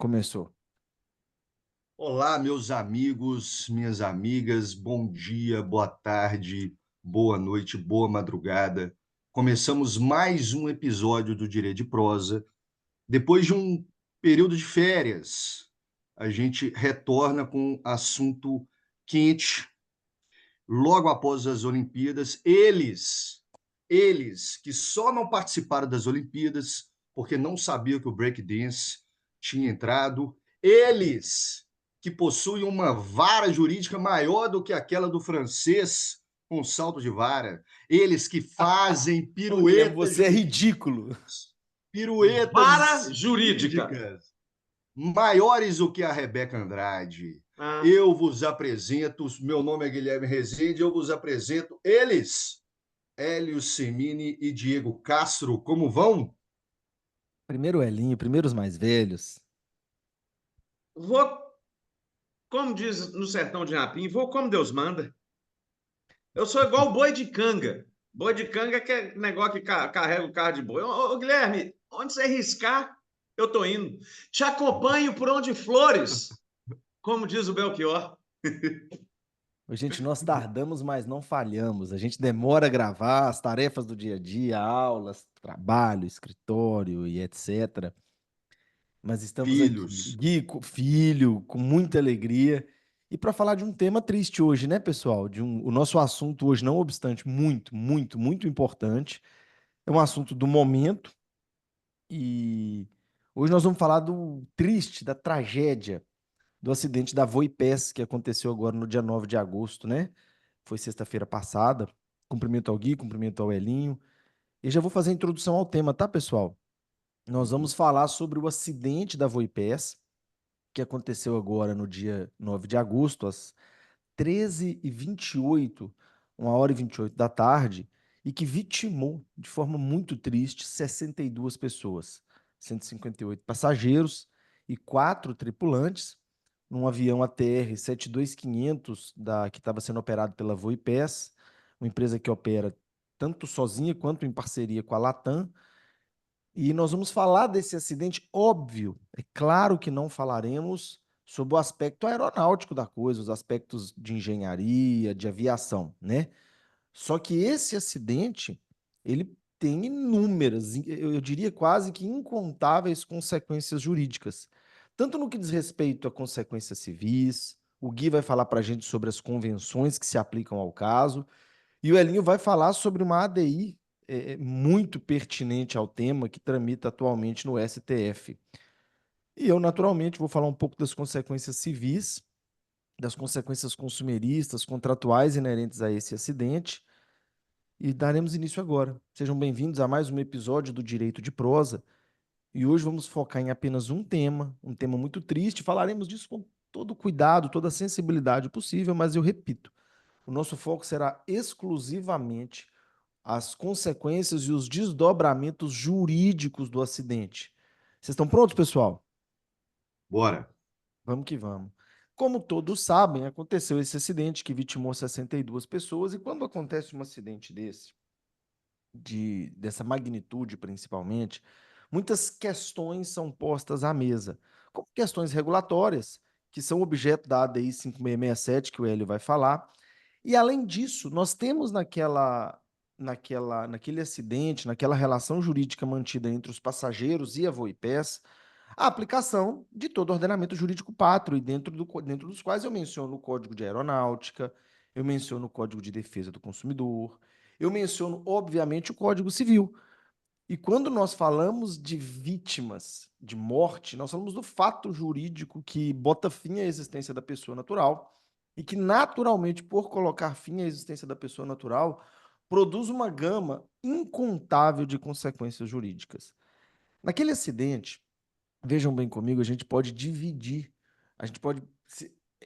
Começou. Olá, meus amigos, minhas amigas, bom dia, boa tarde, boa noite, boa madrugada. Começamos mais um episódio do Direito de Prosa. Depois de um período de férias, a gente retorna com um assunto quente, logo após as Olimpíadas. Eles que só não participaram das Olimpíadas porque não sabiam que o breakdance tinha entrado, eles que possuem uma vara jurídica maior do que aquela do francês com salto de vara, eles que fazem Ô, Guilherme, piruetas você é jurídicas, ridículo. Vara piruetas jurídica. jurídicas maiores do que a Rebeca Andrade. Ah, Eu vos apresento, meu nome é Guilherme Rezende, eu vos apresento eles, Hélio Semini e Diego Castro. Como vão? Primeiro Elinho, primeiro os mais velhos. vou, como diz no sertão de Rapim, vou como Deus manda. Eu sou igual o boi de canga. Boi de canga que é negócio que carrega o carro de boi. Ô, Guilherme, onde você riscar, eu tô indo. Te acompanho por onde flores, como diz o Belchior. Ô, gente, nós tardamos, mas não falhamos. A gente demora a gravar as tarefas do dia a dia, aulas, trabalho, escritório e etc. Mas estamos aqui, Filhos. Gui, filho, com muita alegria. E para falar de um tema triste hoje, né, pessoal? O nosso assunto hoje, não obstante, muito importante. É um assunto do momento. E hoje nós vamos falar do triste, da tragédia do acidente da Voipés, que aconteceu agora no dia 9 de agosto, né? Foi sexta-feira passada. Cumprimento ao Gui, cumprimento ao Elinho. E já vou fazer a introdução ao tema, tá, pessoal? Nós vamos Uhum. falar sobre o acidente da Voipés, que aconteceu agora no dia 9 de agosto, às 13h28, 1h28 da tarde, e que vitimou de forma muito triste 62 pessoas, 158 passageiros e 4 tripulantes, num avião ATR 72500 que estava sendo operado pela Voipés, uma empresa que opera tanto sozinha quanto em parceria com a Latam. E nós vamos falar desse acidente, óbvio. É claro que não falaremos sobre o aspecto aeronáutico da coisa, os aspectos de engenharia, de aviação, né? Só que esse acidente, ele tem inúmeras, eu diria quase que incontáveis consequências jurídicas. Tanto no que diz respeito a consequências civis, o Gui vai falar para a gente sobre as convenções que se aplicam ao caso, e o Elinho vai falar sobre uma ADI muito pertinente ao tema que tramita atualmente no STF. E eu, naturalmente, vou falar um pouco das consequências civis, das consequências consumeristas, contratuais inerentes a esse acidente, e daremos início agora. Sejam bem-vindos a mais um episódio do Direito de Prosa. E hoje vamos focar em apenas um tema muito triste. Falaremos disso com todo o cuidado, toda a sensibilidade possível, mas eu repito, o nosso foco será exclusivamente as consequências e os desdobramentos jurídicos do acidente. Vocês estão prontos, pessoal? Bora. Vamos que vamos. Como todos sabem, aconteceu esse acidente que vitimou 62 pessoas, e quando acontece um acidente dessa magnitude principalmente, muitas questões são postas à mesa, como questões regulatórias, que são objeto da ADI 5667, que o Hélio vai falar. E além disso, nós temos naquele acidente, naquela relação jurídica mantida entre os passageiros e a Voipés, a aplicação de todo o ordenamento jurídico pátrio, e dentro dos quais eu menciono o Código de Aeronáutica, eu menciono o Código de Defesa do Consumidor, eu menciono, obviamente, o Código Civil. E quando nós falamos de vítimas de morte, nós falamos do fato jurídico que bota fim à existência da pessoa natural e que, naturalmente, por colocar fim à existência da pessoa natural, produz uma gama incontável de consequências jurídicas. Naquele acidente, vejam bem comigo, a gente pode dividir, a gente pode.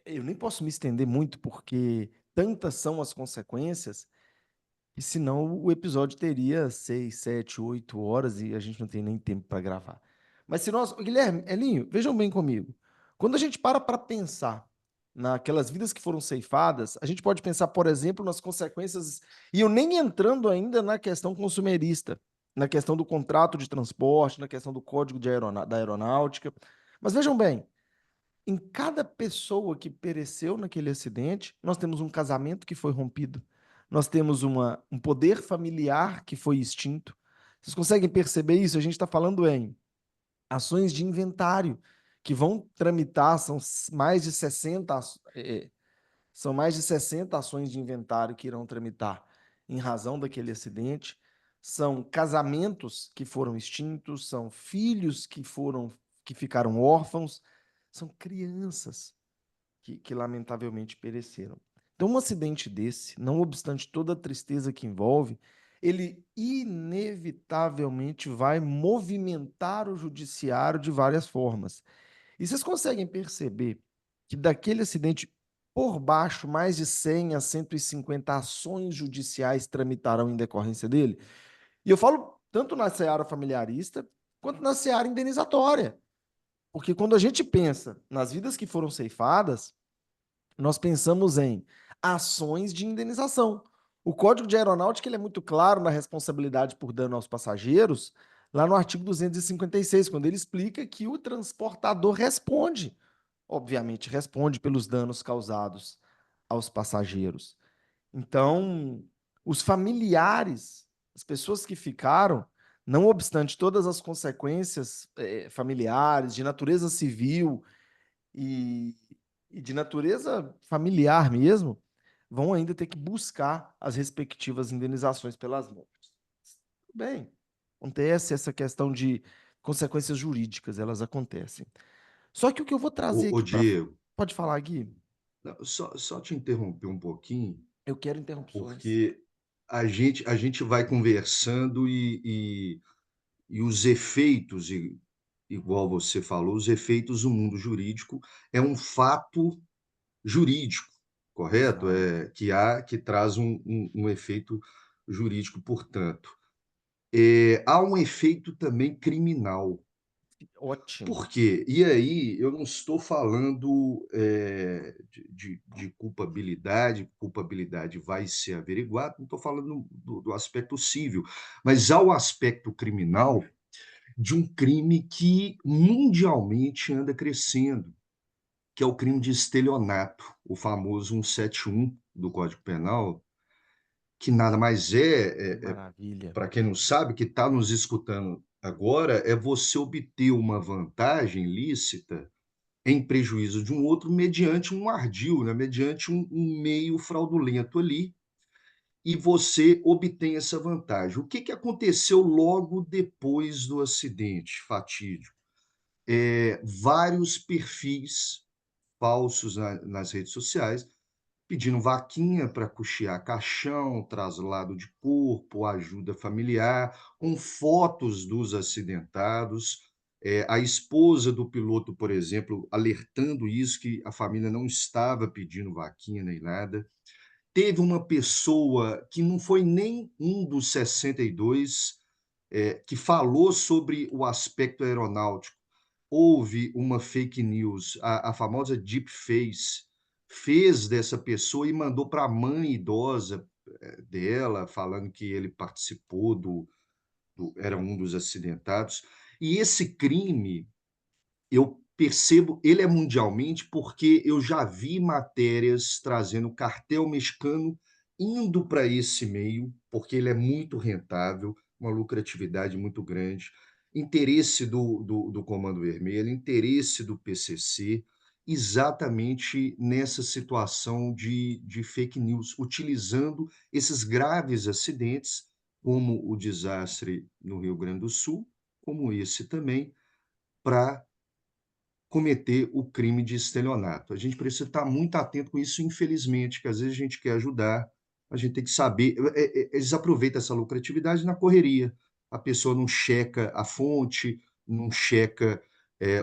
Eu nem posso me estender muito, porque tantas são as consequências, e senão o episódio teria 6, 7, 8 horas e a gente não tem nem tempo para gravar. Mas se nós. Guilherme, Elinho, vejam bem comigo. Quando a gente para pensar naquelas vidas que foram ceifadas, a gente pode pensar, por exemplo, nas consequências, e eu nem entrando ainda na questão consumerista, na questão do contrato de transporte, na questão do código da aeronáutica, Mas vejam bem, em cada pessoa que pereceu naquele acidente, nós temos um casamento que foi rompido, nós temos um poder familiar que foi extinto. Vocês conseguem perceber isso? A gente está falando em ações de inventário que vão tramitar, mais de 60, são mais de 60 ações de inventário que irão tramitar em razão daquele acidente. São casamentos que foram extintos, são filhos que ficaram órfãos, são crianças que lamentavelmente pereceram. Então, um acidente desse, não obstante toda a tristeza que envolve, ele inevitavelmente vai movimentar o judiciário de várias formas. E vocês conseguem perceber que daquele acidente, por baixo, mais de 100 a 150 ações judiciais tramitarão em decorrência dele? E eu falo tanto na seara familiarista quanto na seara indenizatória. Porque quando a gente pensa nas vidas que foram ceifadas, nós pensamos em ações de indenização. O Código de Aeronáutica ele é muito claro na responsabilidade por dano aos passageiros, lá no artigo 256, quando ele explica que o transportador responde, obviamente responde pelos danos causados aos passageiros. Então, os familiares, as pessoas que ficaram, não obstante todas as consequências familiares, de natureza civil e, e de natureza familiar mesmo, vão ainda ter que buscar as respectivas indenizações pelas mortes. Bem, acontece essa questão de consequências jurídicas, elas acontecem. Só que o que eu vou trazer Ô, aqui para. Diego, Pode falar, Gui? não, só te interromper um pouquinho, Eu quero interrupções. porque a gente vai conversando e os efeitos, igual você falou, os efeitos do mundo jurídico é um fato jurídico, correto? Exato. Que traz um efeito jurídico, portanto. Há um efeito também criminal. Ótimo. Por quê? E aí eu não estou falando de culpabilidade, culpabilidade vai ser averiguada, não estou falando do aspecto civil, mas há o aspecto criminal de um crime que mundialmente anda crescendo, que é o crime de estelionato, o famoso 171 do Código Penal, que nada mais Maravilha. para quem não sabe, que está nos escutando agora, é você obter uma vantagem lícita em prejuízo de um outro mediante um ardil, né? Mediante um meio fraudulento ali, e você obtém essa vantagem. O que, que aconteceu logo depois do acidente fatídico? Vários perfis falsos nas redes sociais pedindo vaquinha para custear caixão, traslado de corpo, ajuda familiar, com fotos dos acidentados. A esposa do piloto, por exemplo, alertando isso, que a família não estava pedindo vaquinha nem nada. Teve uma pessoa que não foi nem um dos 62 que falou sobre o aspecto aeronáutico. Houve uma fake news, a famosa deepface, fez dessa pessoa e mandou para a mãe idosa dela, falando que ele participou era um dos acidentados. E esse crime, eu percebo, ele é mundialmente porque eu já vi matérias trazendo cartel mexicano indo para esse meio, porque ele é muito rentável, uma lucratividade muito grande, interesse do Comando Vermelho, interesse do PCC, exatamente nessa situação de fake news, utilizando esses graves acidentes, como o desastre no Rio Grande do Sul, como esse também, para cometer o crime de estelionato. A gente precisa estar muito atento com isso, infelizmente, que às vezes a gente quer ajudar, a gente tem que saber. Eles aproveitam essa lucratividade na correria. A pessoa não checa a fonte, não checa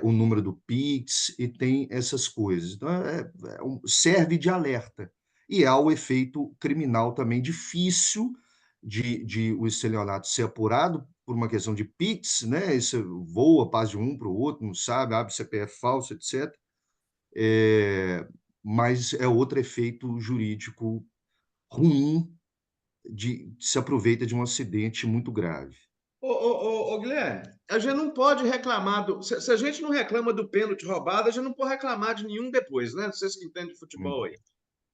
o número do Pix e tem essas coisas. Então, serve de alerta. E há o efeito criminal também difícil de o estelionato ser apurado por uma questão de Pix, né? Isso voa, passa de um para o outro, não sabe, abre CPF falso, etc. Mas é outro efeito jurídico ruim se aproveita de um acidente muito grave. Ô, Guilherme, a gente não pode reclamar do. Se a gente não reclama do pênalti roubado, a gente não pode reclamar de nenhum depois, né? Vocês que entendem de futebol aí.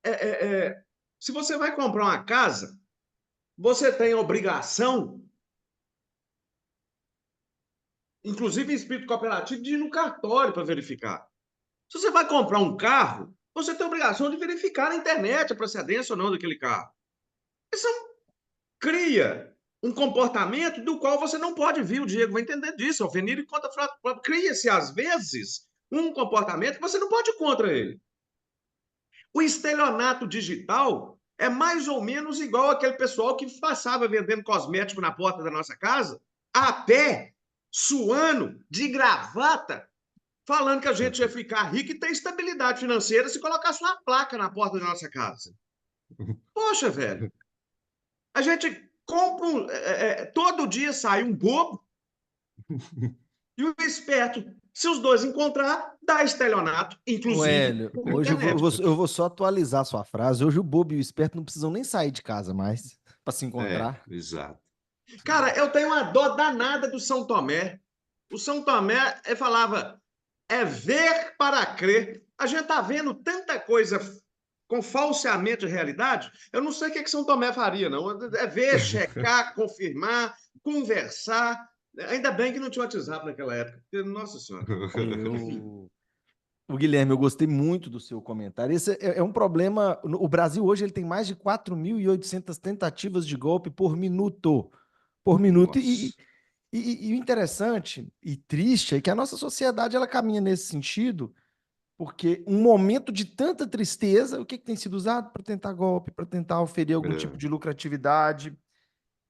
É, se você vai comprar uma casa, você tem a obrigação, inclusive em espírito cooperativo, de ir no cartório para verificar. Se você vai comprar um carro, você tem a obrigação de verificar na internet a procedência ou não daquele carro. Isso cria um comportamento do qual você não pode vir, o Diego vai entender disso, o Venir contra cria-se, às vezes, um comportamento que você não pode ir contra ele. O estelionato digital é mais ou menos igual aquele pessoal que passava vendendo cosmético na porta da nossa casa, a pé, suando, de gravata, falando que a gente ia ficar rico e ter estabilidade financeira se colocasse uma placa na porta da nossa casa. Poxa, velho, a gente compra todo dia sai um bobo e um esperto. Se os dois encontrar, dá estelionato, Ô, inclusive Hélio, na hoje internet. eu vou só atualizar a sua frase. Hoje o bobo e o esperto não precisam nem sair de casa mais para se encontrar. Exato. Cara, eu tenho uma dó danada do São Tomé. O São Tomé falava, é ver para crer. A gente está vendo tanta coisa com falseamento de realidade, eu não sei o que São Tomé faria, não. É ver, checar, confirmar, conversar. Ainda bem que não tinha WhatsApp naquela época. Nossa Senhora. O Guilherme, eu gostei muito do seu comentário. Esse é um problema. O Brasil hoje ele tem mais de 4.800 tentativas de golpe por minuto. Por minuto. Nossa. E o interessante e triste é que a nossa sociedade ela caminha nesse sentido, porque um momento de tanta tristeza, o que tem sido usado para tentar golpe, para tentar oferir algum tipo de lucratividade.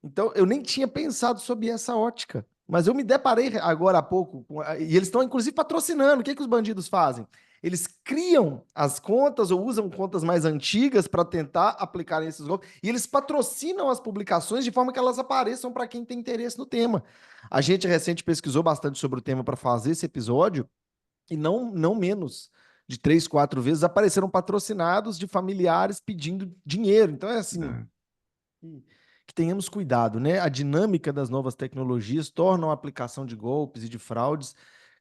Então, eu nem tinha pensado sobre essa ótica, mas eu me deparei agora há pouco, e eles estão inclusive patrocinando. O que os bandidos fazem? Eles criam as contas ou usam contas mais antigas para tentar aplicar esses golpes, e eles patrocinam as publicações de forma que elas apareçam para quem tem interesse no tema. A gente recente pesquisou bastante sobre o tema para fazer esse episódio, e não menos de 3, 4 vezes apareceram patrocinados de familiares pedindo dinheiro. Então é assim, que tenhamos cuidado, né? A dinâmica das novas tecnologias torna a aplicação de golpes e de fraudes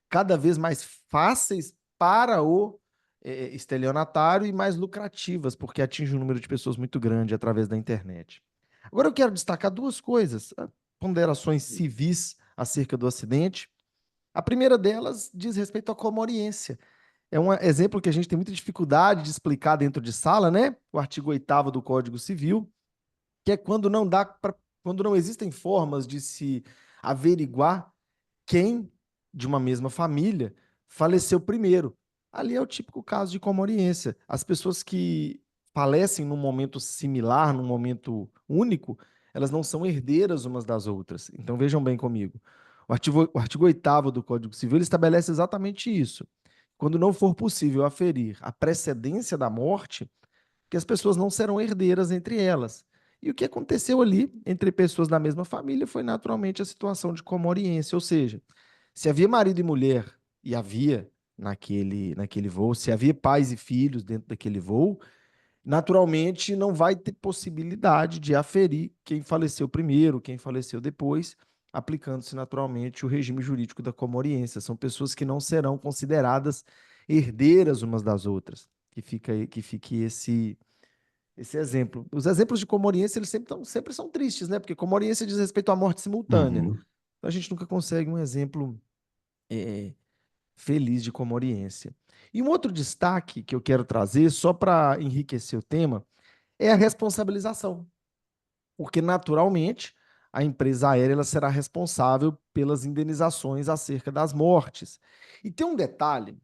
cada vez mais fáceis para o estelionatário e mais lucrativas, porque atinge um número de pessoas muito grande através da internet. Agora eu quero destacar duas coisas, ponderações civis acerca do acidente. A primeira delas diz respeito à comoriência. É um exemplo que a gente tem muita dificuldade de explicar dentro de sala, né? O artigo 8º do Código Civil, que é quando não existem formas de se averiguar quem de uma mesma família faleceu primeiro. Ali é o típico caso de comoriência. As pessoas que falecem num momento similar, num momento único, elas não são herdeiras umas das outras. Então vejam bem comigo. O artigo 8º do Código Civil ele estabelece exatamente isso. Quando não for possível aferir a precedência da morte, que as pessoas não serão herdeiras entre elas. E o que aconteceu ali entre pessoas da mesma família foi naturalmente a situação de comoriência, ou seja, se havia marido e mulher, e havia naquele voo, se havia pais e filhos dentro daquele voo, naturalmente não vai ter possibilidade de aferir quem faleceu primeiro, quem faleceu depois, aplicando-se naturalmente o regime jurídico da comoriência. São pessoas que não serão consideradas herdeiras umas das outras. Que fique esse exemplo. Os exemplos de comoriência, eles sempre são tristes, né? Porque comoriência diz respeito à morte simultânea. Uhum. Então a gente nunca consegue um exemplo feliz de comoriência. E um outro destaque que eu quero trazer, só para enriquecer o tema, é a responsabilização. Porque, naturalmente, a empresa aérea ela será responsável pelas indenizações acerca das mortes. E tem um detalhe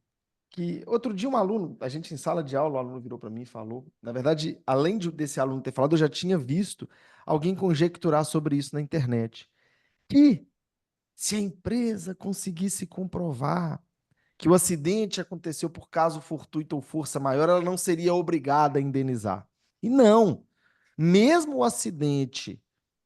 que outro dia um aluno, a gente em sala de aula, o aluno virou para mim e falou, na verdade, além desse aluno ter falado, eu já tinha visto alguém conjecturar sobre isso na internet, que se a empresa conseguisse comprovar que o acidente aconteceu por caso fortuito ou força maior, ela não seria obrigada a indenizar. E não, mesmo o acidente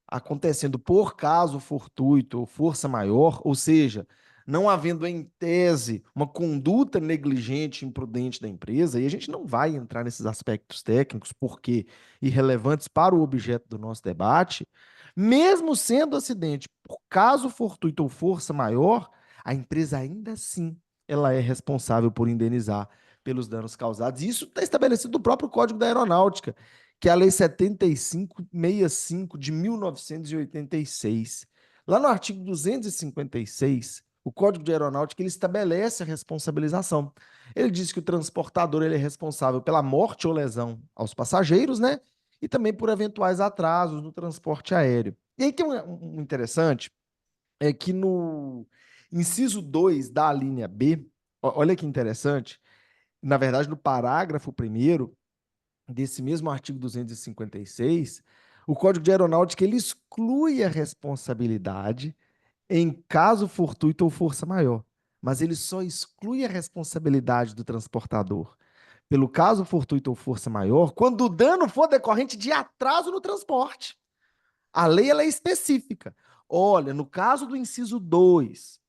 acontecendo por caso fortuito ou força maior, ou seja, não havendo em tese uma conduta negligente, imprudente da empresa, e a gente não vai entrar nesses aspectos técnicos, porque irrelevantes para o objeto do nosso debate, Mesmo sendo acidente por caso fortuito ou força maior, a empresa ainda assim ela é responsável por indenizar pelos danos causados. E isso está estabelecido no próprio Código da Aeronáutica, que é a Lei 7565 de 1986. Lá no artigo 256, o Código de Aeronáutica ele estabelece a responsabilização. Ele diz que o transportador ele é responsável pela morte ou lesão aos passageiros, né? E também por eventuais atrasos no transporte aéreo. E aí tem um interessante, é que no inciso 2 da linha B, olha que interessante, na verdade, no parágrafo primeiro desse mesmo artigo 256, o Código de Aeronáutica ele exclui a responsabilidade em caso fortuito ou força maior, mas ele só exclui a responsabilidade do transportador pelo caso fortuito ou força maior quando o dano for decorrente de atraso no transporte. A lei ela é específica. Olha, no caso do inciso 2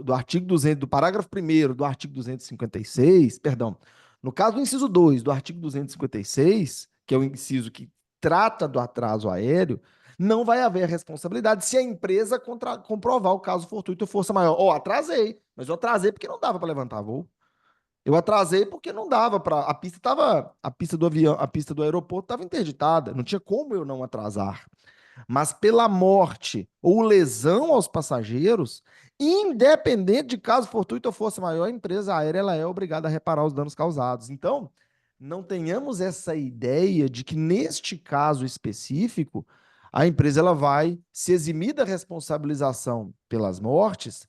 do artigo 200, do parágrafo primeiro do artigo 256, perdão, no caso do inciso 2 do artigo 256, que é o inciso que trata do atraso aéreo, não vai haver responsabilidade se a empresa comprovar o caso fortuito ou força maior. Ó, atrasei, mas eu atrasei porque não dava para levantar voo. Eu atrasei porque não dava para a pista do avião, a pista do aeroporto estava interditada, não tinha como eu não atrasar. Mas pela morte ou lesão aos passageiros, independente de caso fortuito ou força maior, a empresa aérea ela é obrigada a reparar os danos causados. Então, não tenhamos essa ideia de que neste caso específico, a empresa ela vai se eximir da responsabilização pelas mortes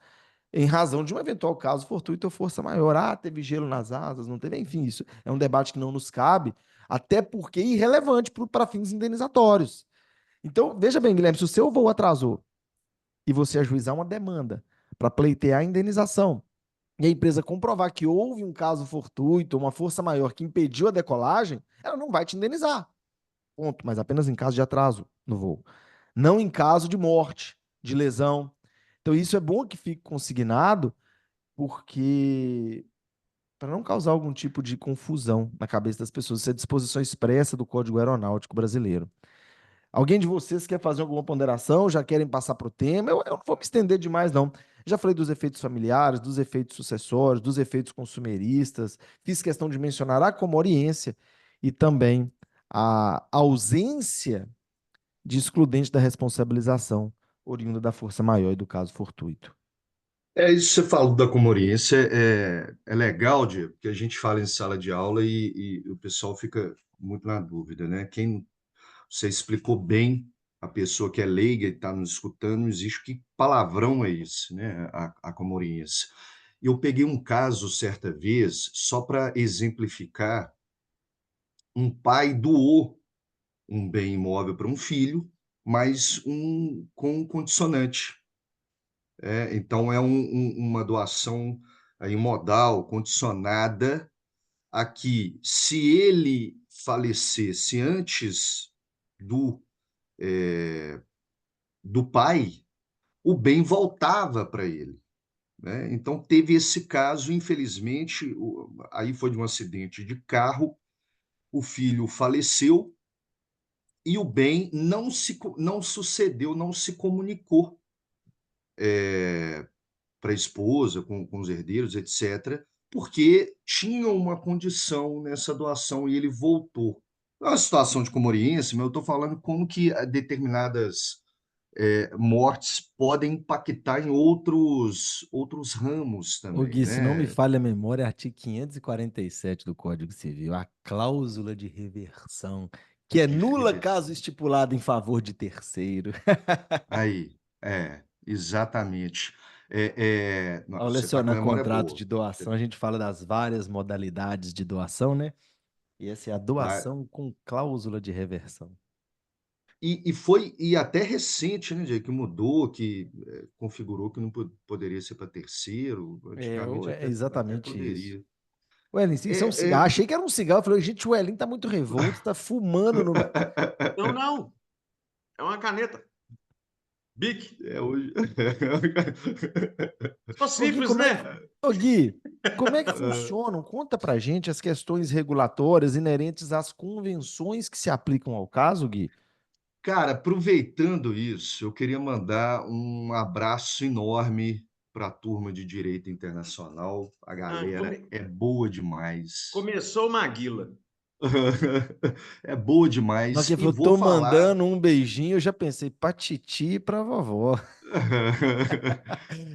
em razão de um eventual caso fortuito ou força maior. Ah, teve gelo nas asas, não teve, enfim, isso é um debate que não nos cabe, até porque é irrelevante para fins indenizatórios. Então, veja bem, Guilherme, se o seu voo atrasou e você ajuizar uma demanda para pleitear a indenização e a empresa comprovar que houve um caso fortuito, uma força maior que impediu a decolagem, ela não vai te indenizar. Ponto. Mas apenas em caso de atraso no voo. Não em caso de morte, de lesão. Então, isso é bom que fique consignado, porque para não causar algum tipo de confusão na cabeça das pessoas, isso é disposição expressa do Código Aeronáutico Brasileiro. Alguém de vocês quer fazer alguma ponderação? Já querem passar para o tema? Eu não vou me estender demais, não. Já falei dos efeitos familiares, dos efeitos sucessórios, dos efeitos consumeristas. Fiz questão de mencionar a comoriência e também a ausência de excludente da responsabilização oriunda da força maior e do caso fortuito. É isso que você falou da comoriência, é legal, Diego, porque a gente fala em sala de aula e o pessoal fica muito na dúvida, né? Você explicou bem, a pessoa que é leiga e está nos escutando, não existe que palavrão é esse, né? A comoriência. Eu peguei um caso certa vez, só para exemplificar, um pai doou um bem imóvel para um filho, mas com um condicionante. Então, uma doação aí modal, condicionada, a que, se ele falecesse antes do, é, do pai, o bem voltava para ele. Né? Então, teve esse caso, infelizmente, aí foi de um acidente de carro, o filho faleceu e o bem não sucedeu, não se comunicou para a esposa, com os herdeiros, etc., porque tinham uma condição nessa doação e ele voltou. É uma situação de comoriência, mas eu estou falando como que determinadas mortes podem impactar em outros ramos Ô também, Gui, se não me né? falha a memória, artigo 547 do Código Civil, a cláusula de reversão, que é De nula caso reversão. estipulado em favor de terceiro. Aí, exatamente. Ao Você está com lecionar memória contrato boa. de doação, a gente fala das várias modalidades de doação, né? E essa é a Vai. doação com cláusula de reversão. E até recente, né, Diego, que mudou, que configurou que não poderia ser para terceiro, antigamente É até exatamente isso. poderia. Wellin, isso é um É, cigarro. é... Achei que era um cigarro. Eu falei, gente, o Wellin tá muito revolto, tá fumando no. Não, não. É uma caneta. Bic. hoje... Ficou Ô Gui, simples, né? Como é que funcionam? Conta pra gente as questões regulatórias inerentes às convenções que se aplicam ao caso, Gui. Cara, aproveitando isso, eu queria mandar um abraço enorme para a turma de Direito Internacional. A Ah, galera é boa demais. começou o Maguila. É boa Na hora que demais. ele E falou, vou tô falar. mandando um beijinho, eu já pensei pra titi e pra vovó.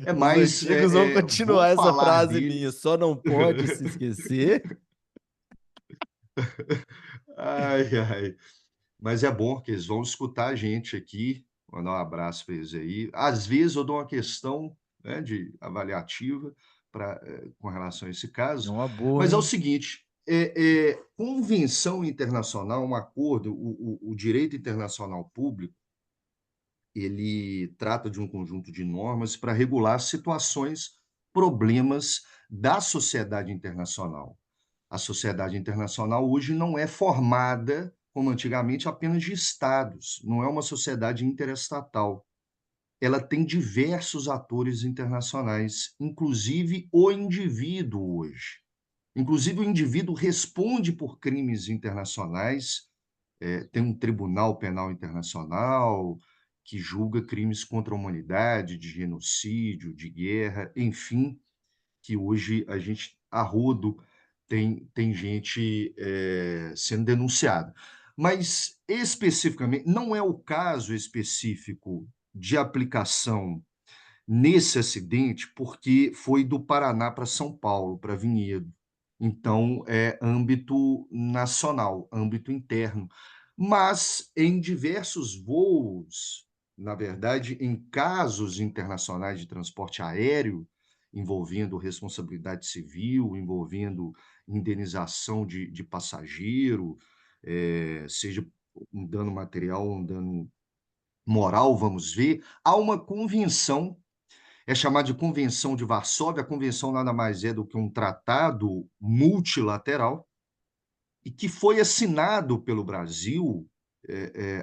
É Os mais, antigos vão vou continuar essa falar frase minha, deles. só não pode se esquecer. Ai, ai. Mas é bom que eles vão escutar a gente aqui. Mandar um abraço para eles aí. Às vezes eu dou uma questão, né, de avaliativa com relação a esse É caso, uma boa, mas é o hein? seguinte: convenção internacional, um acordo, o direito internacional público, ele trata de um conjunto de normas para regular situações, problemas da sociedade internacional. A sociedade internacional hoje não é formada, como antigamente, apenas de estados, não é uma sociedade interestatal. Ela tem diversos atores internacionais, inclusive o indivíduo hoje. Inclusive, o indivíduo responde por crimes internacionais, tem um Tribunal Penal Internacional que julga crimes contra a humanidade, de genocídio, de guerra, enfim, que hoje a gente, a rodo, tem gente sendo denunciada. Mas, especificamente, não é o caso específico de aplicação nesse acidente, porque foi do Paraná para São Paulo, para Vinhedo. Então, é âmbito nacional, âmbito interno. Mas, em diversos voos, na verdade, em casos internacionais de transporte aéreo, envolvendo responsabilidade civil, envolvendo indenização de passageiro, seja um dano material ou um dano moral, vamos ver, há uma convenção, é chamada de Convenção de Varsóvia. A convenção nada mais é do que um tratado multilateral e que foi assinado pelo Brasil.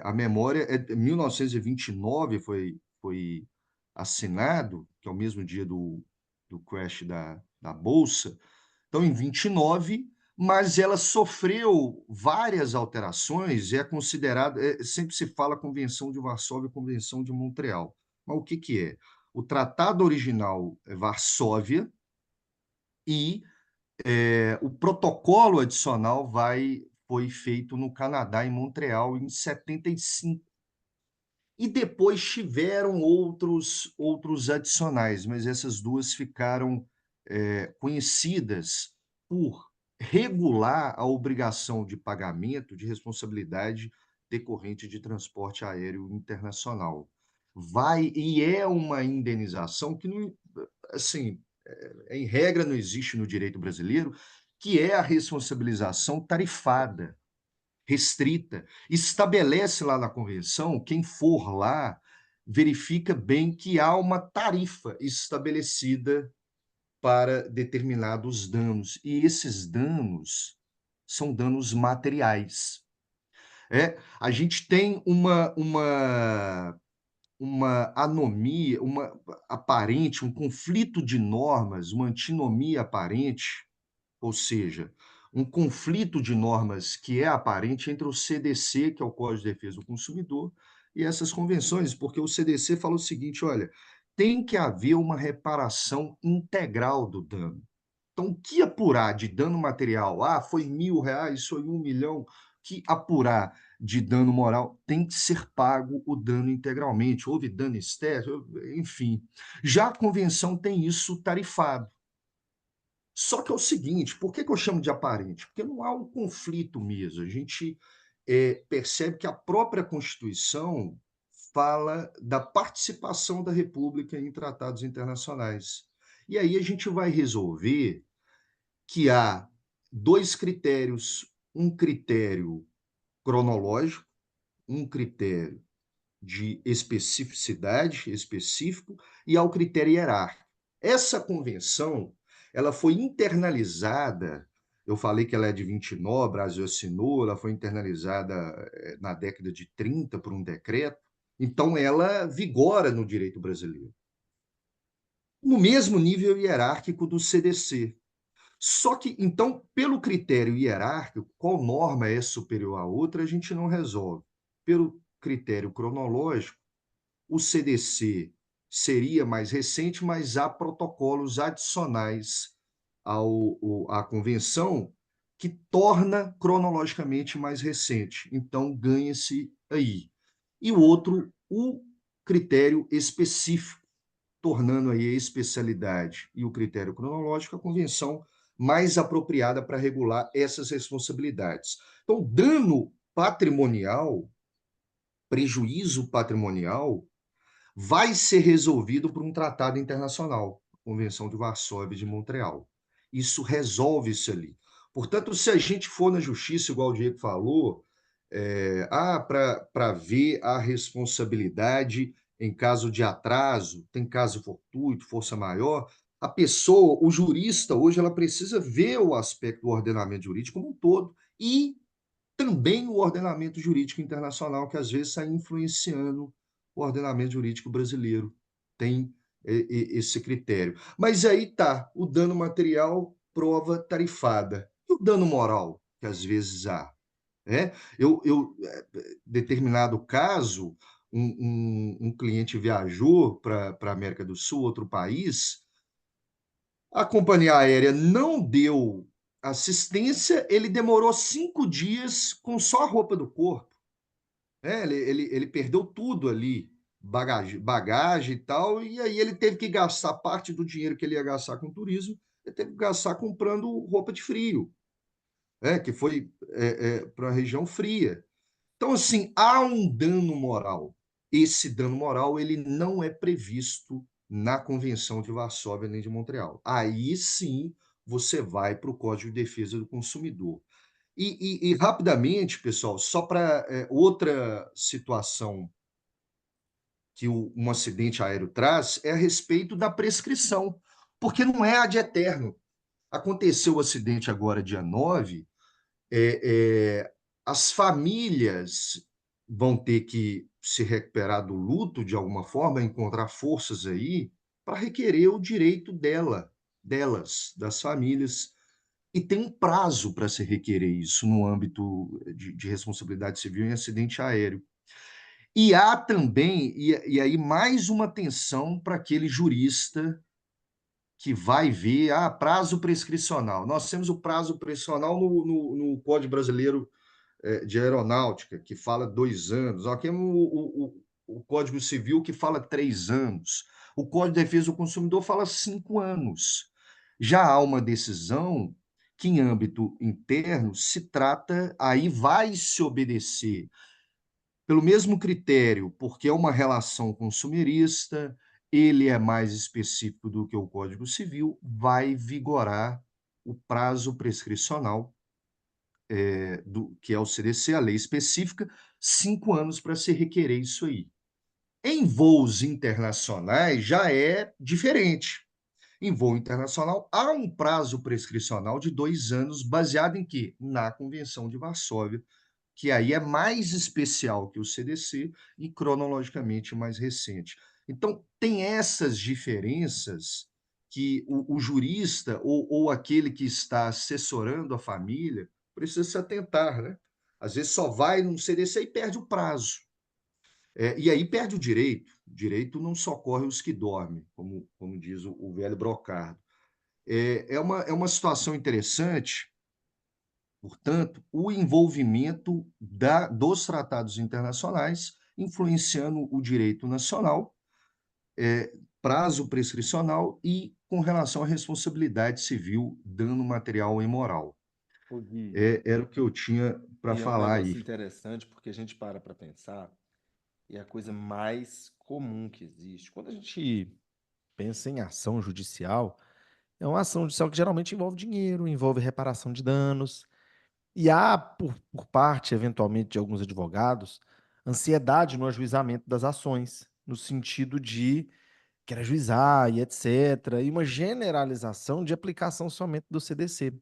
A memória é de 1929, foi assinado, que é o mesmo dia do crash da Bolsa. Então, em 29, mas ela sofreu várias alterações, é considerada, sempre se fala Convenção de Varsóvia e Convenção de Montreal. Mas o que, que é? O tratado original é Varsóvia e o protocolo adicional foi feito no Canadá, em Montreal, em 75. E depois tiveram outros adicionais, mas essas duas ficaram conhecidas por regular a obrigação de pagamento de responsabilidade decorrente de transporte aéreo internacional. E é uma indenização que, não, assim, em regra, não existe no direito brasileiro, que é a responsabilização tarifada restrita, estabelece lá na convenção, quem for lá, verifica bem que há uma tarifa estabelecida para determinados danos, e esses danos são danos materiais. A gente tem uma anomia, uma aparente, um conflito de normas, uma antinomia aparente, ou seja, um conflito de normas que é aparente entre o CDC, que é o Código de Defesa do Consumidor, e essas convenções, porque o CDC fala o seguinte: olha, tem que haver uma reparação integral do dano. Então, o que apurar de dano material? Ah, foi R$ 1.000, foi 1 milhão. Que apurar de dano moral tem que ser pago o dano integralmente. Houve dano externo, enfim. Já a convenção tem isso tarifado. Só que é o seguinte, por que eu chamo de aparente? Porque não há um conflito mesmo. A gente percebe que a própria Constituição fala da participação da República em tratados internacionais. E aí a gente vai resolver que há dois critérios: um critério cronológico, um critério de especificidade, específico, e ao critério hierárquico. Essa convenção, ela foi internalizada, eu falei que ela é de 29, o Brasil assinou, ela foi internalizada na década de 30 por um decreto, então ela vigora no direito brasileiro, no mesmo nível hierárquico do CDC. Só que, então, pelo critério hierárquico, qual norma é superior à outra, a gente não resolve. Pelo critério cronológico, o CDC seria mais recente, mas há protocolos adicionais à convenção que torna cronologicamente mais recente. Então, ganha-se aí. E o outro, o critério específico, tornando aí a especialidade e o critério cronológico a convenção mais apropriada para regular essas responsabilidades. Então, dano patrimonial, prejuízo patrimonial, vai ser resolvido por um tratado internacional, a Convenção de Varsóvia de Montreal. Isso resolve isso ali. Portanto, se a gente for na justiça, igual o Diego falou, para ver a responsabilidade em caso de atraso, tem caso fortuito, força maior, a pessoa, o jurista, hoje, ela precisa ver o aspecto do ordenamento jurídico como um todo e também o ordenamento jurídico internacional, que às vezes está influenciando o ordenamento jurídico brasileiro. Tem esse critério. Mas aí tá, o dano material, prova tarifada. E o dano moral, que às vezes há? Determinado caso, um cliente viajou para a América do Sul, outro país, a companhia aérea não deu assistência, ele demorou 5 dias com só a roupa do corpo. Ele perdeu tudo ali, bagagem e tal, e aí ele teve que gastar parte do dinheiro que ele ia gastar com turismo, ele teve que gastar comprando roupa de frio, que foi para a região fria. Então, assim, há um dano moral. Esse dano moral ele não é previsto na Convenção de Varsóvia nem de Montreal. Aí sim você vai para o Código de Defesa do Consumidor. E rapidamente, pessoal, só para outra situação que um acidente aéreo traz é a respeito da prescrição, porque não é ad eterno. Aconteceu o acidente agora, dia 9, é, é, as famílias vão ter que se recuperar do luto de alguma forma, encontrar forças aí para requerer o direito delas, das famílias. E tem um prazo para se requerer isso no âmbito de responsabilidade civil em acidente aéreo. E há também, e aí mais uma atenção para aquele jurista que vai ver, prazo prescricional. Nós temos o prazo prescricional no Código Brasileiro de Aeronáutica, que fala 2 anos. Nós temos o Código Civil, que fala 3 anos. O Código de Defesa do Consumidor fala 5 anos. Já há uma decisão que, em âmbito interno, se trata, aí vai se obedecer pelo mesmo critério, porque é uma relação consumerista, ele é mais específico do que o Código Civil, vai vigorar o prazo prescricional, que é o CDC, a lei específica, 5 anos para se requerer isso aí. Em voos internacionais já é diferente. Em voo internacional, há um prazo prescricional de 2 anos, baseado em quê? Na Convenção de Varsóvia, que aí é mais especial que o CDC e cronologicamente mais recente. Então, tem essas diferenças que o jurista ou aquele que está assessorando a família precisa se atentar, né? Às vezes só vai num CDC e perde o prazo. E aí perde o direito. O direito não socorre os que dormem, como diz o velho Brocardo. É uma situação interessante. Portanto, o envolvimento dos tratados internacionais influenciando o direito nacional, prazo prescricional e com relação à responsabilidade civil, dano material e moral. Ô, Gui, Era o que eu tinha para e é um falar negócio aí. interessante porque a gente para pensar, e é a coisa mais comum que existe. Quando a gente pensa em ação judicial, é uma ação judicial que geralmente envolve dinheiro, envolve reparação de danos. E há, por parte, eventualmente, de alguns advogados, ansiedade no ajuizamento das ações, no sentido de querer ajuizar e etc. E uma generalização de aplicação somente do CDC.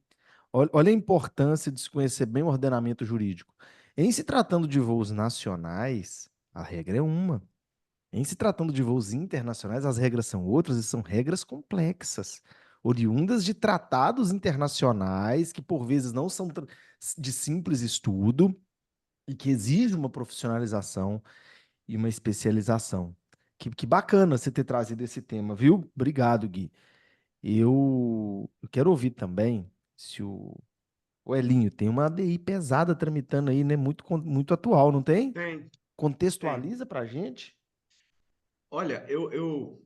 Olha a importância de se conhecer bem o ordenamento jurídico. Em se tratando de voos nacionais, a regra é uma. Em se tratando de voos internacionais, as regras são outras e são regras complexas, oriundas de tratados internacionais que, por vezes, não são de simples estudo e que exige uma profissionalização e uma especialização. Que bacana você ter trazido esse tema, viu? Obrigado, Gui. Eu quero ouvir também se o Elinho tem uma ADI pesada tramitando aí, né? Muito atual, não tem? Tem, tem. Contextualiza pra gente. Olha, eu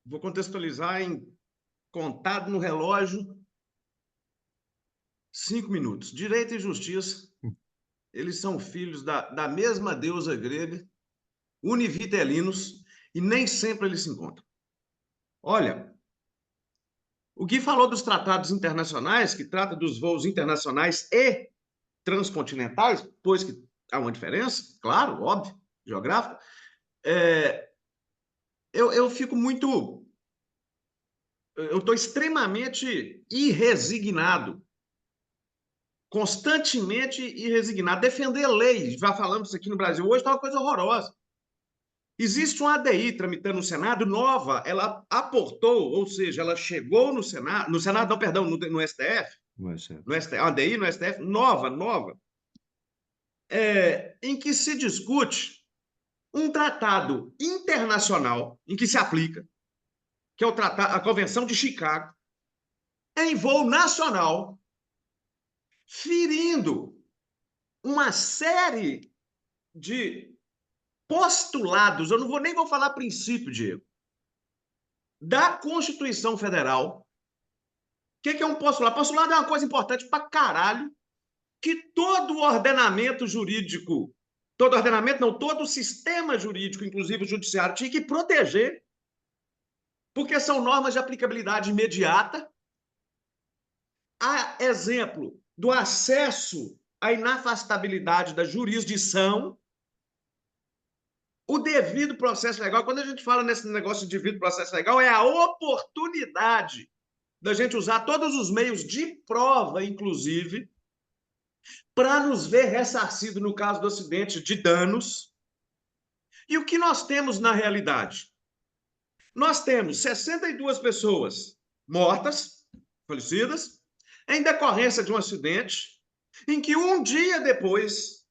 vou contextualizar em contado no relógio 5 minutos. Direito e justiça, eles são filhos da mesma deusa grega, univitelinos, e nem sempre eles se encontram. Olha, o Gui falou dos tratados internacionais, que trata dos voos internacionais e transcontinentais, pois que há uma diferença, claro, óbvio, geográfica. Eu fico muito. Eu estou extremamente irresignado, constantemente irresignado. Defender lei, já falamos isso aqui no Brasil hoje, está uma coisa horrorosa. Existe uma ADI tramitando no Senado nova, ela aportou, ou seja, ela chegou no Senado, não, perdão, no STF, no STF, uma ADI no STF, nova, em que se discute um tratado internacional em que se aplica, que é a Convenção de Chicago, em voo nacional, ferindo uma série de postulados, eu não vou nem vou falar princípio, Diego, da Constituição Federal. O que é um postulado? Postulado é uma coisa importante pra caralho, que todo ordenamento jurídico, todo ordenamento não, todo o sistema jurídico, inclusive o judiciário, tinha que proteger, porque são normas de aplicabilidade imediata. Há exemplo do acesso à inafastabilidade da jurisdição, o devido processo legal. Quando a gente fala nesse negócio de devido processo legal, é a oportunidade da gente usar todos os meios de prova, inclusive, para nos ver ressarcido no caso do acidente de danos. E o que nós temos na realidade? Nós temos 62 pessoas mortas, falecidas, em decorrência de um acidente, em que um dia depois,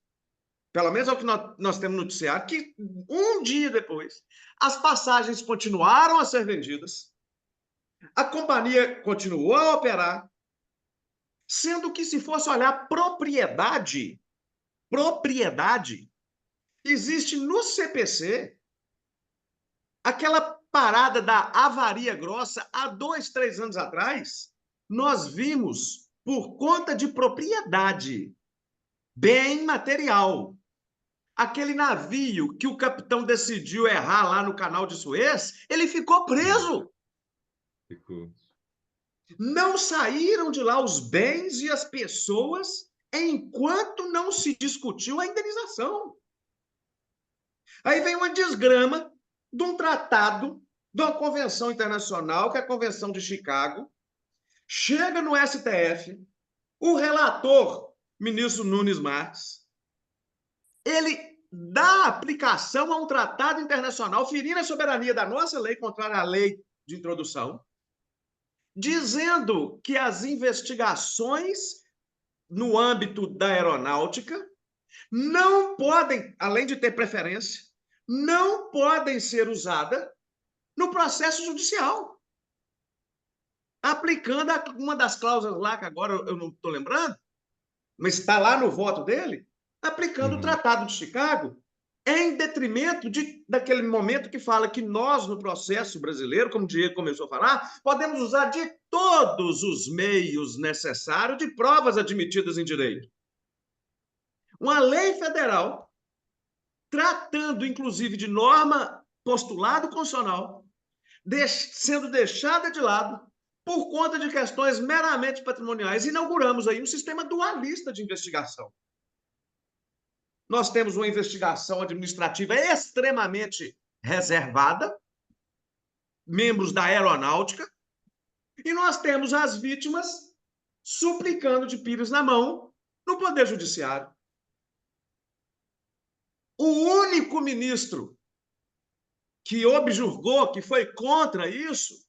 pelo menos é o que nós temos noticiado, que um dia depois, as passagens continuaram a ser vendidas, a companhia continuou a operar, sendo que, se fosse olhar propriedade, existe no CPC aquela parada da avaria grossa. Há 2, 3 anos atrás, nós vimos, por conta de propriedade, bem material, aquele navio que o capitão decidiu errar lá no canal de Suez, ele ficou preso. Ficou. Não saíram de lá os bens e as pessoas enquanto não se discutiu a indenização. Aí vem uma desgrama de um tratado, de uma convenção internacional, que é a Convenção de Chicago, chega no STF, o relator, ministro Nunes Marques, ele dá aplicação a um tratado internacional, ferindo a soberania da nossa lei, contrária à lei de introdução, dizendo que as investigações no âmbito da aeronáutica não podem, além de ter preferência, não podem ser usadas no processo judicial. Aplicando uma das cláusulas lá, que agora eu não estou lembrando, mas está lá no voto dele, aplicando o Tratado de Chicago, em detrimento daquele momento que fala que nós, no processo brasileiro, como o Diego começou a falar, podemos usar de todos os meios necessários de provas admitidas em direito. Uma lei federal, tratando, inclusive, de norma postulado constitucional, sendo deixada de lado por conta de questões meramente patrimoniais. Inauguramos aí um sistema dualista de investigação. Nós temos uma investigação administrativa extremamente reservada, membros da aeronáutica, e nós temos as vítimas suplicando de pires na mão no Poder Judiciário. O único ministro que objurgou, que foi contra isso,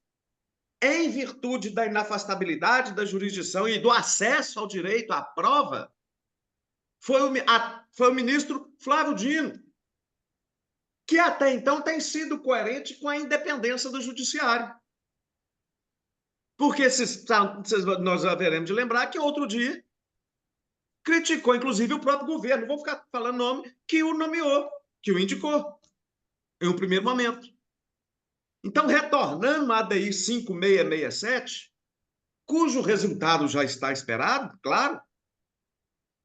em virtude da inafastabilidade da jurisdição e do acesso ao direito à prova, foi o ministro Flávio Dino, que até então tem sido coerente com a independência do judiciário. Porque nós haveremos de lembrar que outro dia criticou, inclusive, o próprio governo, não vou ficar falando nome, que o nomeou, que o indicou, em um primeiro momento. Então, retornando à ADI 5667, cujo resultado já está esperado, claro,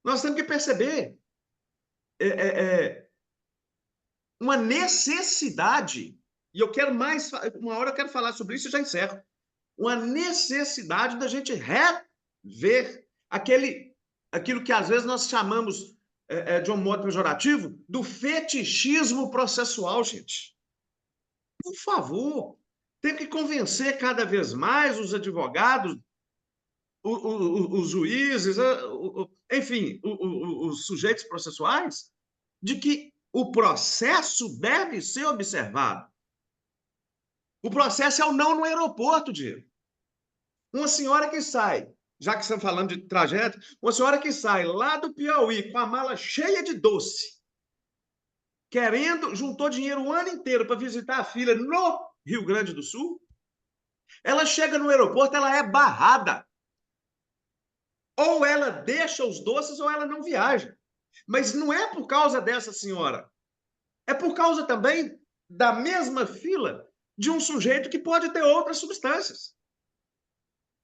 nós temos que perceber uma necessidade, e eu quero mais, uma hora eu quero falar sobre isso e já encerro, uma necessidade da gente rever aquilo que às vezes nós chamamos, de um modo pejorativo, do fetichismo processual, gente. Por favor, tem que convencer cada vez mais os advogados, os juízes, enfim, os sujeitos processuais, de que o processo deve ser observado. O processo é o não no aeroporto, Diego. Uma senhora que sai, já que estamos falando de trajeto, uma senhora que sai lá do Piauí com a mala cheia de doce, juntou dinheiro o ano inteiro para visitar a filha no Rio Grande do Sul, ela chega no aeroporto, ela é barrada. Ou ela deixa os doces ou ela não viaja. Mas não é por causa dessa senhora. É por causa também da mesma fila de um sujeito que pode ter outras substâncias.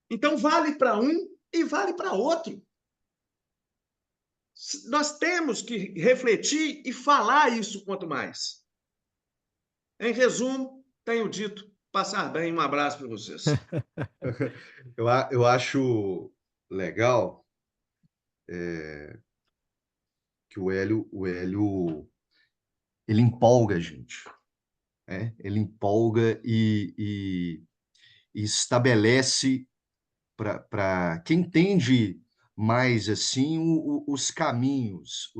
Então, vale para um e vale para outro. Nós temos que refletir e falar isso quanto mais. Em resumo, tenho dito, passar bem, um abraço para vocês. Eu acho legal que o Hélio ele empolga a gente, né? Ele empolga e estabelece para quem entende mais assim os caminhos.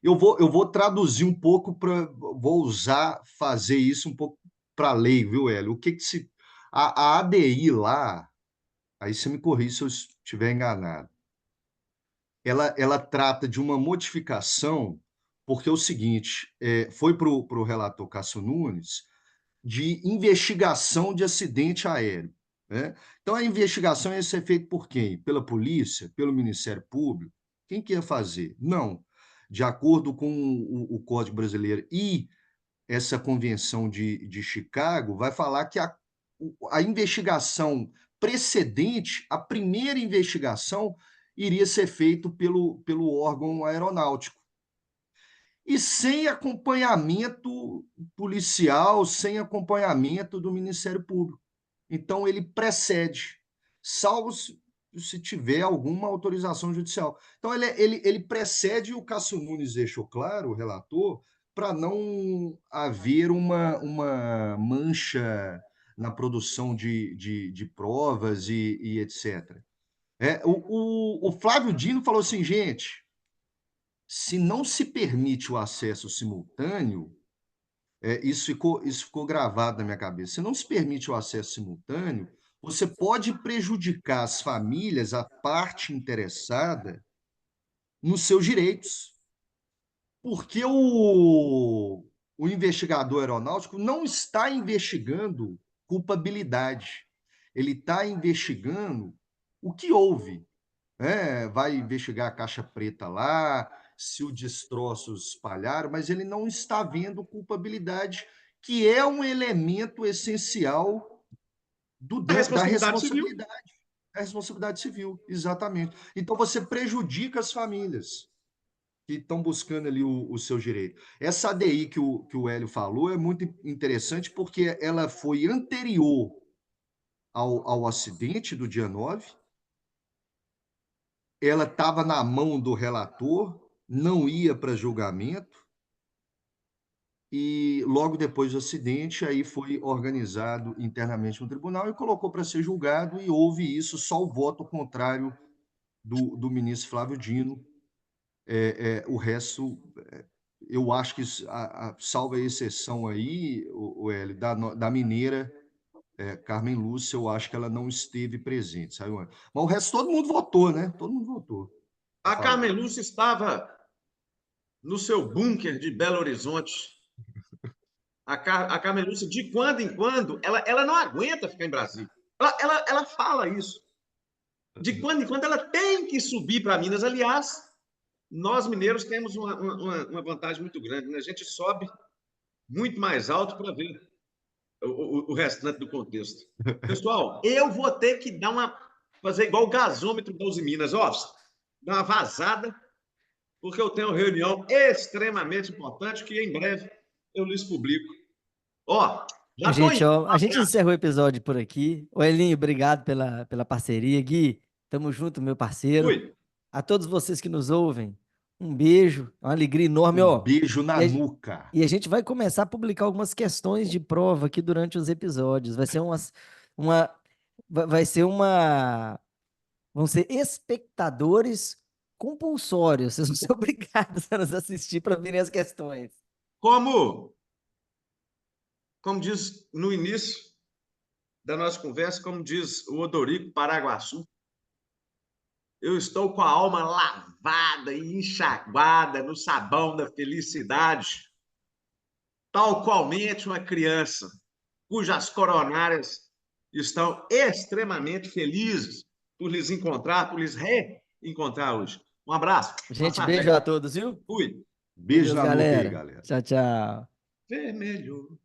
Eu vou traduzir um pouco vou fazer isso um pouco para a lei, viu, Hélio? O que se a ADI lá, aí você me corrige se eu estiver enganado. Ela trata de uma modificação, porque é o seguinte, foi para o relator Cássio Nunes, de investigação de acidente aéreo, né? Então, a investigação ia ser feita por quem? Pela polícia? Pelo Ministério Público? Quem que ia fazer? Não. De acordo com o Código Brasileiro e essa convenção de Chicago, vai falar que a investigação precedente, a primeira investigação, iria ser feita pelo órgão aeronáutico. E sem acompanhamento policial, sem acompanhamento do Ministério Público. Então, ele precede, salvo se tiver alguma autorização judicial. Então, ele precede, e o Cássio Nunes deixou claro, o relator, para não haver uma mancha na produção de provas e etc. O Flávio Dino falou assim, gente, se não se permite o acesso simultâneo, isso ficou gravado na minha cabeça. Se não se permite o acesso simultâneo, você pode prejudicar as famílias, a parte interessada, nos seus direitos. Porque o investigador aeronáutico não está investigando culpabilidade. Ele está investigando o que houve. Vai investigar a caixa preta lá, se o destroços espalharam, mas ele não está vendo culpabilidade, que é um elemento essencial A da responsabilidade civil. responsabilidade. A responsabilidade civil, exatamente. Então você prejudica as famílias que estão buscando ali o seu direito. Essa ADI que o Hélio falou é muito interessante porque ela foi anterior ao acidente do dia 9. Ela estava na mão do relator, não ia para julgamento, e logo depois do acidente, aí foi organizado internamente no tribunal e colocou para ser julgado, e houve isso, só o voto contrário do ministro Flávio Dino. O resto, eu acho que, salvo a exceção aí, o Hélio, da mineira, Carmen Lúcia, eu acho que ela não esteve presente. Saiu. Mas o resto todo mundo votou, né? Todo mundo votou. A Carmen Lúcia estava no seu bunker de Belo Horizonte. A Carmen Lúcia, de quando em quando, ela não aguenta ficar em Brasília. Ela fala isso. De quando em quando ela tem que subir para Minas. Aliás, nós mineiros temos uma vantagem muito grande, né? A gente sobe muito mais alto para ver o restante do contexto. Pessoal, eu vou ter que fazer igual o gasômetro da Uzi Minas, ó, dar uma vazada, porque eu tenho uma reunião extremamente importante que em breve eu lhes publico. Ó, já tô Gente, indo. ó, a gente encerra o episódio por aqui. Ô, Elinho, obrigado pela parceria. Gui, tamo junto, meu parceiro. Fui. A todos vocês que nos ouvem, um beijo, uma alegria enorme, Um ó. beijo na E a- nuca. E a gente vai começar a publicar algumas questões de prova aqui durante os episódios. Uma, vai ser uma, vão ser espectadores compulsórios. Vocês vão ser obrigados a nos assistir para verem as questões. Como diz no início da nossa conversa, como diz o Odorico Paraguaçu, eu estou com a alma lavada e enxaguada no sabão da felicidade, tal qualmente uma criança cujas coronárias estão extremamente felizes por lhes encontrar, por lhes reencontrar hoje. Um abraço. Gente, beijo a todos, viu? Fui. Beijo Com Deus, na nuca aí, galera. galera. Tchau, tchau. Vermelho.